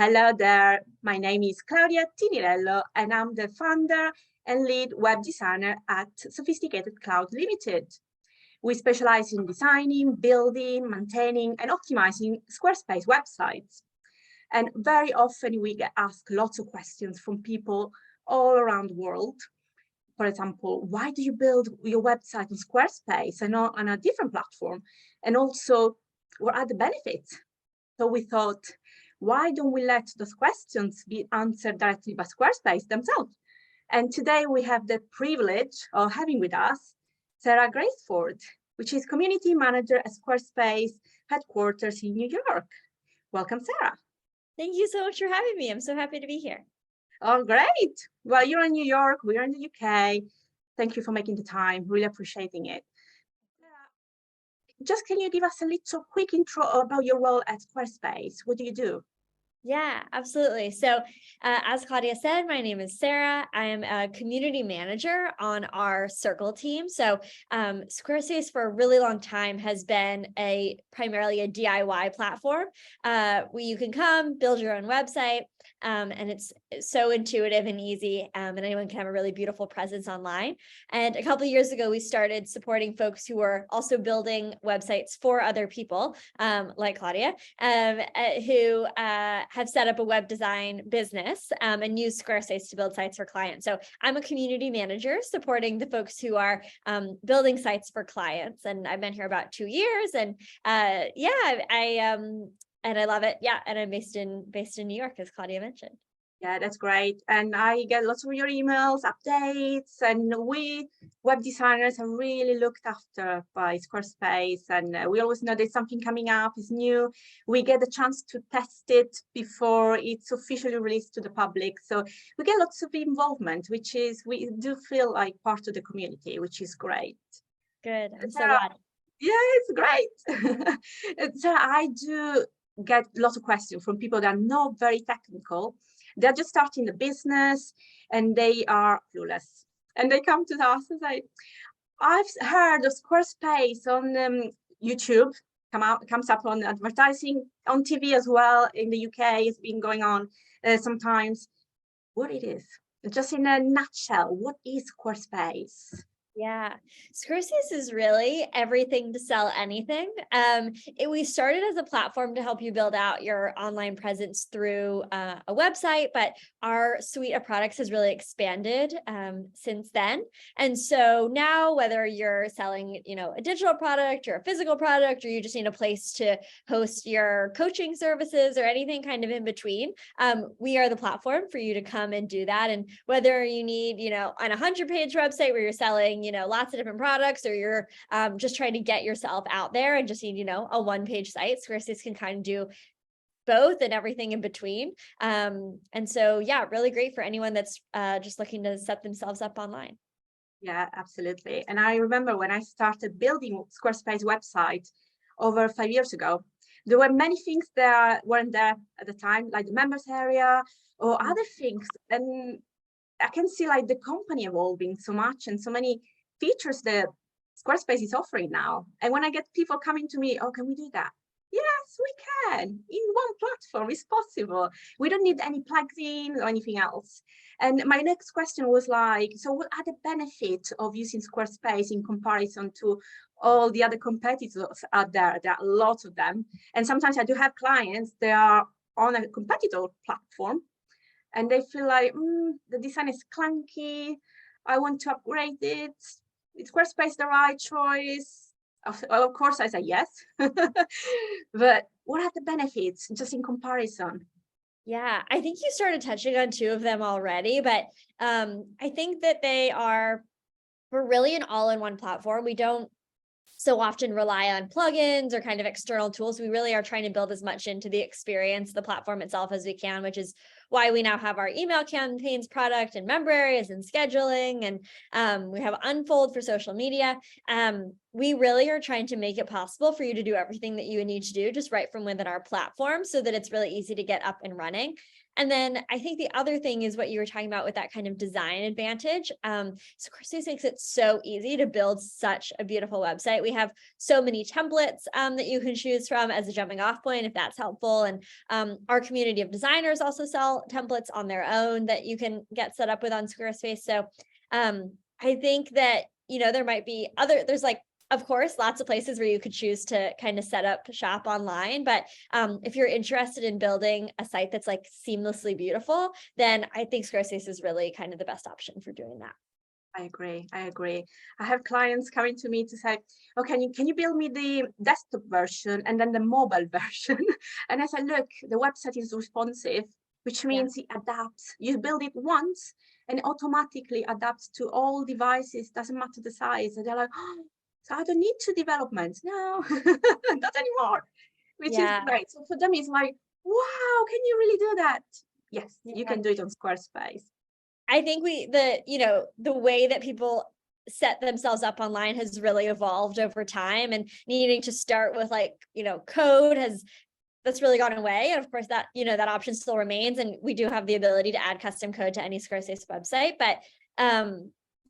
Hello there, my name is Claudia Tinirello and I'm the founder and lead web designer at Sophisticated Cloud Limited. We specialize in designing, building, maintaining and optimizing Squarespace websites. And very often we get asked lots of questions from people all around the world. For example, why do you build your website on Squarespace and not on a different platform? And also, what are the benefits? So we thought, why don't we let those questions be answered directly by Squarespace themselves? And today we have the privilege of having with us Sarah Graceford, which is community manager at Squarespace headquarters in New York. Welcome, Sarah. Thank you so much for having me. I'm so happy to be here. Oh, great. Well, you're in New York, we're in the UK. Thank you for making the time, really appreciating it. Just can you give us a little quick intro about your role at Squarespace? What do you do? Yeah, absolutely. So as Claudia said, my name is Sarah. I am a community manager on our Circle team. So Squarespace for a really long time has been primarily a DIY platform where you can come build your own website. And it's so intuitive and easy, and anyone can have a really beautiful presence online. And a couple of years ago, we started supporting folks who were also building websites for other people, like Claudia, who have set up a web design business and use Squarespace to build sites for clients. So I'm a community manager supporting the folks who are building sites for clients. And I've been here about 2 years, and I love it. Yeah. And I'm based in New York, as Claudia mentioned. Yeah, that's great. And I get lots of your emails, updates, and we web designers are really looked after by Squarespace. And we always know there's something coming up, is new. We get the chance to test it before it's officially released to the public. So we get lots of involvement, we do feel like part of the community, which is great. Good. I'm so glad. Yeah, it's great. So I do get lots of questions from people that are not very technical. They're just starting the business and they are clueless. And they come to us and say, I've heard of Squarespace on YouTube, comes up on advertising, on TV as well. In the UK, it's been going on sometimes. What it is, just in a nutshell, what is Squarespace? Yeah, Squarespace is really everything to sell anything. We started as a platform to help you build out your online presence through a website, but our suite of products has really expanded since then. And so now, whether you're selling, a digital product or a physical product, or you just need a place to host your coaching services or anything kind of in between, we are the platform for you to come and do that. And whether you need, on a 100-page website where you're selling, lots of different products, or you're just trying to get yourself out there and just need, a one-page site, Squarespace can kind of do both and everything in between. And so, yeah, really great for anyone that's just looking to set themselves up online. Yeah, absolutely. And I remember when I started building Squarespace website over 5 years ago, there were many things that weren't there at the time, like the members area or other things. And I can see like the company evolving so much and so many features that Squarespace is offering now. And when I get people coming to me, oh, can we do that? Yes, we can. In one platform, it's possible. We don't need any plugins or anything else. And my next question was like, so what are the benefits of using Squarespace in comparison to all the other competitors out there? There are lots of them. And sometimes I do have clients that are on a competitor platform and they feel like the design is clunky. I want to upgrade it. Is Squarespace the right choice? Of course, I say yes. But what are the benefits just in comparison? Yeah, I think you started touching on two of them already, but I think that we're really an all-in-one platform. We don't so often rely on plugins or kind of external tools. We really are trying to build as much into the experience, the platform itself as we can, which is why we now have our email campaigns product and member areas and scheduling, and we have Unfold for social media. We really are trying to make it possible for you to do everything that you need to do just right from within our platform, so that it's really easy to get up and running. And then I think the other thing is what you were talking about with that kind of design advantage. Squarespace makes it so easy to build such a beautiful website. We have so many templates that you can choose from as a jumping off point, if that's helpful. And our community of designers also sell templates on their own that you can get set up with on Squarespace. So I think that, there might be there's like, of course, lots of places where you could choose to kind of set up shop online. But if you're interested in building a site that's like seamlessly beautiful, then I think Squarespace is really kind of the best option for doing that. I agree. I have clients coming to me to say, oh, can you build me the desktop version and then the mobile version? And I said, look, the website is responsive, which means it adapts. You build it once and it automatically adapts to all devices, doesn't matter the size. And they're like, oh, so I don't need to development. No, not anymore, which is great. So for them, it's like, wow, can you really do that? Yes, you can do it on Squarespace. I think the way that people set themselves up online has really evolved over time, and needing to start with code that's really gone away. And of course that, that option still remains. And we do have the ability to add custom code to any Squarespace website, but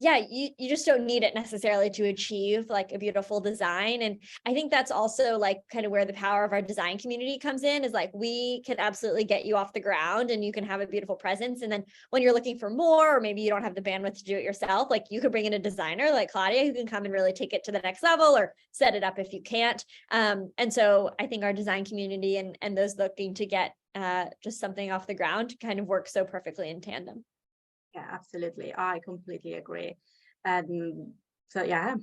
you just don't need it necessarily to achieve like a beautiful design. And I think that's also like kind of where the power of our design community comes in, is like, we can absolutely get you off the ground and you can have a beautiful presence. And then when you're looking for more, or maybe you don't have the bandwidth to do it yourself, like you could bring in a designer like Claudia who can come and really take it to the next level, or set it up if you can't. And so I think our design community and those looking to get just something off the ground kind of work so perfectly in tandem. Yeah, absolutely. I completely agree. So yeah.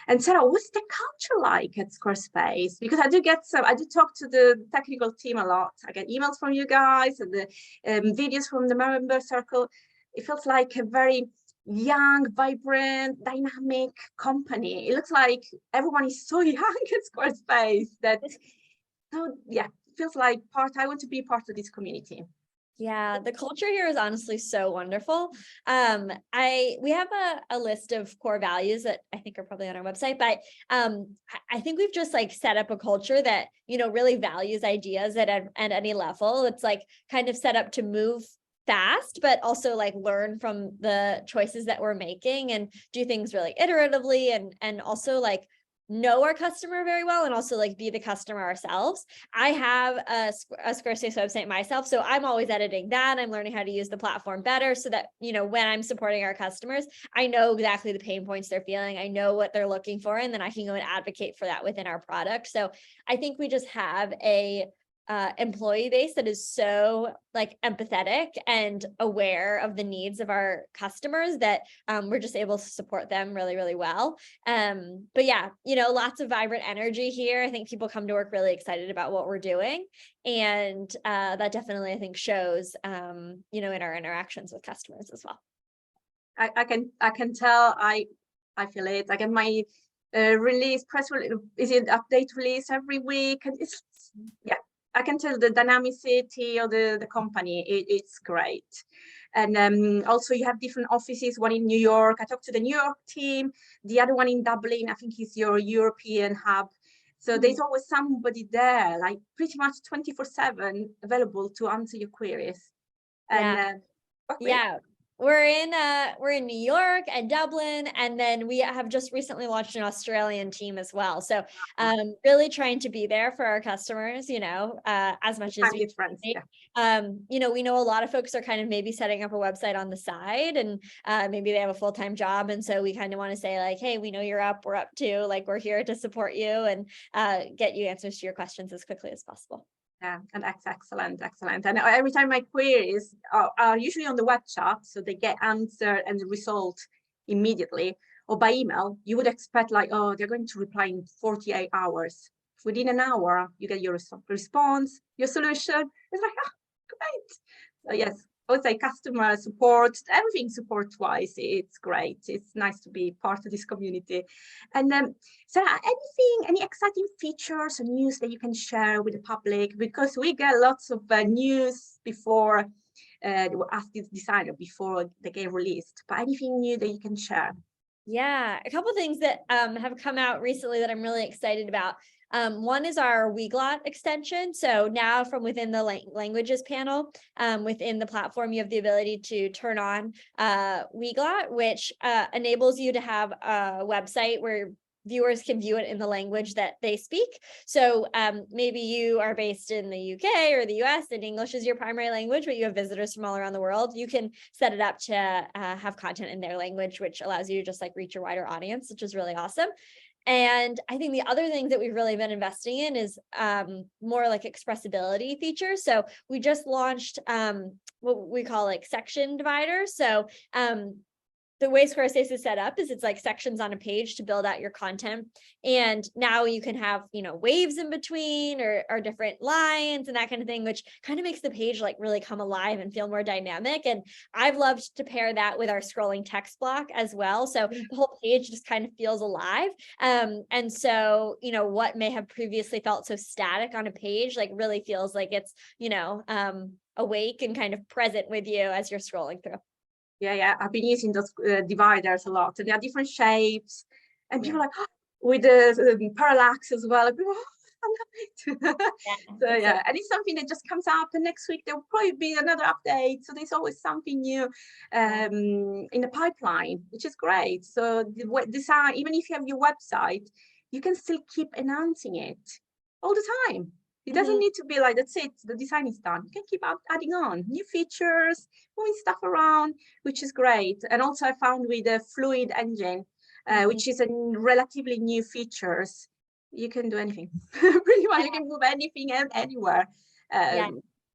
And Sarah, what's the culture like at Squarespace? Because I do talk to the technical team a lot. I get emails from you guys and the videos from the member circle. It feels like a very young, vibrant, dynamic company. It looks like everyone is so young at Squarespace that, so yeah, it feels like I want to be part of this community. Yeah, the culture here is honestly so wonderful. We have a list of core values that I think are probably on our website, but I think we've just like set up a culture that, really values ideas at any level. It's like kind of set up to move fast, but also like learn from the choices that we're making and do things really iteratively, and also like know our customer very well, and also like be the customer ourselves. I have a Squarespace website myself, so I'm always editing that. I'm learning how to use the platform better so that, when I'm supporting our customers, I know exactly the pain points they're feeling. I know what they're looking for, and then I can go and advocate for that within our product. So I think we just have a employee base that is so like empathetic and aware of the needs of our customers that we're just able to support them really, really well. But yeah, lots of vibrant energy here. I think people come to work really excited about what we're doing. And that definitely, I think, shows, in our interactions with customers as well. I can tell, I feel it. I get my press release, is it update release every week? And it's, I can tell the dynamicity of the company. It's great. And also you have different offices, one in New York. I talked to the New York team, the other one in Dublin, I think is your European hub. So there's always somebody there, like pretty much 24/7 available to answer your queries. And we're in New York and Dublin, and then we have just recently launched an Australian team as well. So really trying to be there for our customers, as much as we can. We know a lot of folks are kind of maybe setting up a website on the side, and maybe they have a full-time job. And so we kind of want to say like, hey, we know you're up, we're up too, like we're here to support you and get you answers to your questions as quickly as possible. Yeah, and that's excellent. And every time my queries are usually on the web chat, so they get answered and the result immediately, or by email, you would expect like, oh, they're going to reply in 48 hours. Within an hour, you get your response, your solution. It's like, oh, great. So yes, I would say customer support, everything support-wise, it's great. It's nice to be part of this community. And Sarah, any exciting features or news that you can share with the public? Because we get lots of news before they will ask the designer before they get released. But anything new that you can share? Yeah, a couple things that have come out recently that I'm really excited about. One is our Weglot extension. So now from within the languages panel, within the platform, you have the ability to turn on Weglot, which enables you to have a website where viewers can view it in the language that they speak. So maybe you are based in the UK or the US and English is your primary language, but you have visitors from all around the world. You can set it up to have content in their language, which allows you to just like reach a wider audience, which is really awesome. And I think the other thing that we've really been investing in is more like expressibility features. So we just launched what we call like section dividers. So the way Squarespace is set up is it's like sections on a page to build out your content. And now you can have, waves in between or different lines and that kind of thing, which kind of makes the page like really come alive and feel more dynamic. And I've loved to pair that with our scrolling text block as well. So the whole page just kind of feels alive. And so, what may have previously felt so static on a page, like really feels like it's, awake and kind of present with you as you're scrolling through. Yeah, I've been using those dividers a lot, and they are different shapes, and people are like, oh, with the parallax as well. Like, oh, I love it. So yeah, and it's something that just comes up, and next week there will probably be another update. So there's always something new in the pipeline, which is great. So the design, even if you have your website, you can still keep enhancing it all the time. It doesn't need to be like, that's it, the design is done. You can keep adding on new features, moving stuff around, which is great. And also I found with the Fluid Engine, which is a relatively new features, you can do anything. Pretty much you can move anything anywhere,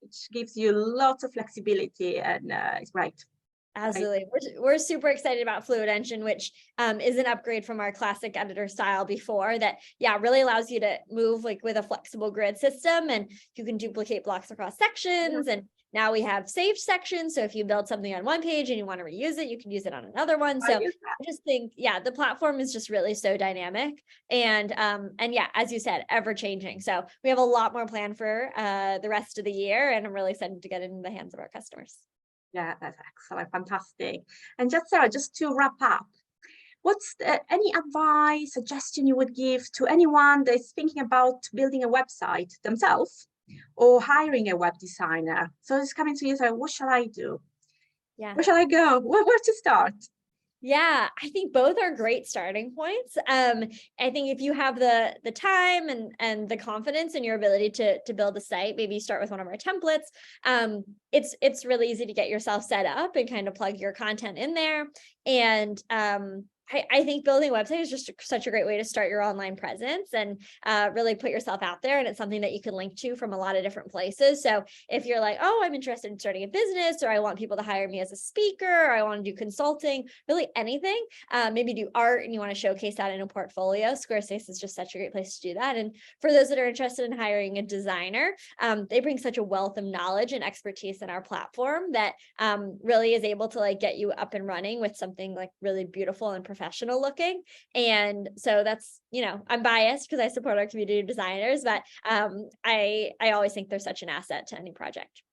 which gives you lots of flexibility, and it's great. Absolutely. We're super excited about Fluid Engine, which is an upgrade from our classic editor style before that, really allows you to move like with a flexible grid system, and you can duplicate blocks across sections. And now we have saved sections. So if you build something on one page and you want to reuse it, you can use it on another one. So I just think, the platform is just really so dynamic and as you said, ever changing. So we have a lot more planned for the rest of the year, and I'm really excited to get it in the hands of our customers. Yeah, that's excellent, fantastic. And just Sarah, just to wrap up, what's any advice, suggestion you would give to anyone that is thinking about building a website themselves or hiring a web designer? So it's coming to you, so what shall I do? Yeah. Where shall I go? Where to start? Yeah, I think both are great starting points. I think if you have the time and the confidence in your ability to build a site, maybe you start with one of our templates. It's really easy to get yourself set up and kind of plug your content in there. And I think building a website is just such a great way to start your online presence and really put yourself out there. And it's something that you can link to from a lot of different places. So if you're like, oh, I'm interested in starting a business, or I want people to hire me as a speaker, or I want to do consulting, really anything, maybe do art and you want to showcase that in a portfolio, Squarespace is just such a great place to do that. And for those that are interested in hiring a designer, they bring such a wealth of knowledge and expertise in our platform that really is able to like get you up and running with something like really beautiful and professional looking. And so that's, I'm biased because I support our community of designers, but I always think they're such an asset to any project.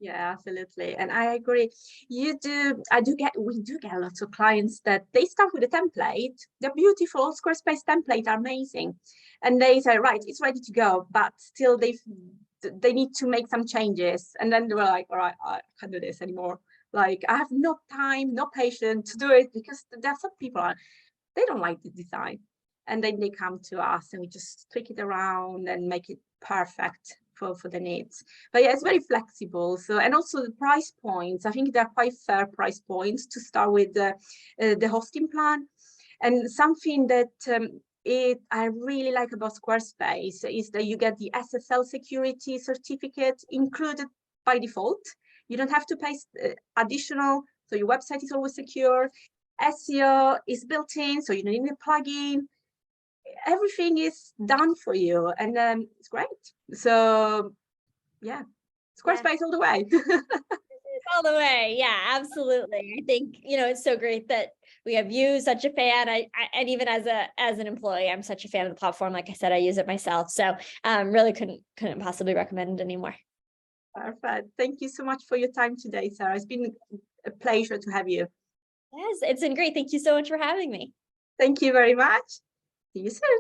Yeah, absolutely. And I agree. We do get lots of clients that they start with a template. They're beautiful. Squarespace templates are amazing. And they say, right, it's ready to go, but still they need to make some changes. And then they were like, all right, I can't do this anymore. Like, I have no time, no patience to do it, because there are some people, they don't like the design. And then they come to us and we just tweak it around and make it perfect for the needs. But yeah, it's very flexible. So, and also the price points, I think they're quite fair price points to start with the hosting plan. And something that I really like about Squarespace is that you get the SSL security certificate included by default. You don't have to pay additional, so your website is always secure. SEO is built in, so you don't need a plugin. Everything is done for you, and it's great. So yeah, Squarespace all the way. All the way. Yeah, absolutely. I think, it's so great that we have you, such a fan. And even as an employee, I'm such a fan of the platform. Like I said, I use it myself. So really couldn't possibly recommend it anymore. Perfect. Thank you so much for your time today, Sarah. It's been a pleasure to have you. Yes, it's been great. Thank you so much for having me. Thank you very much. See you soon.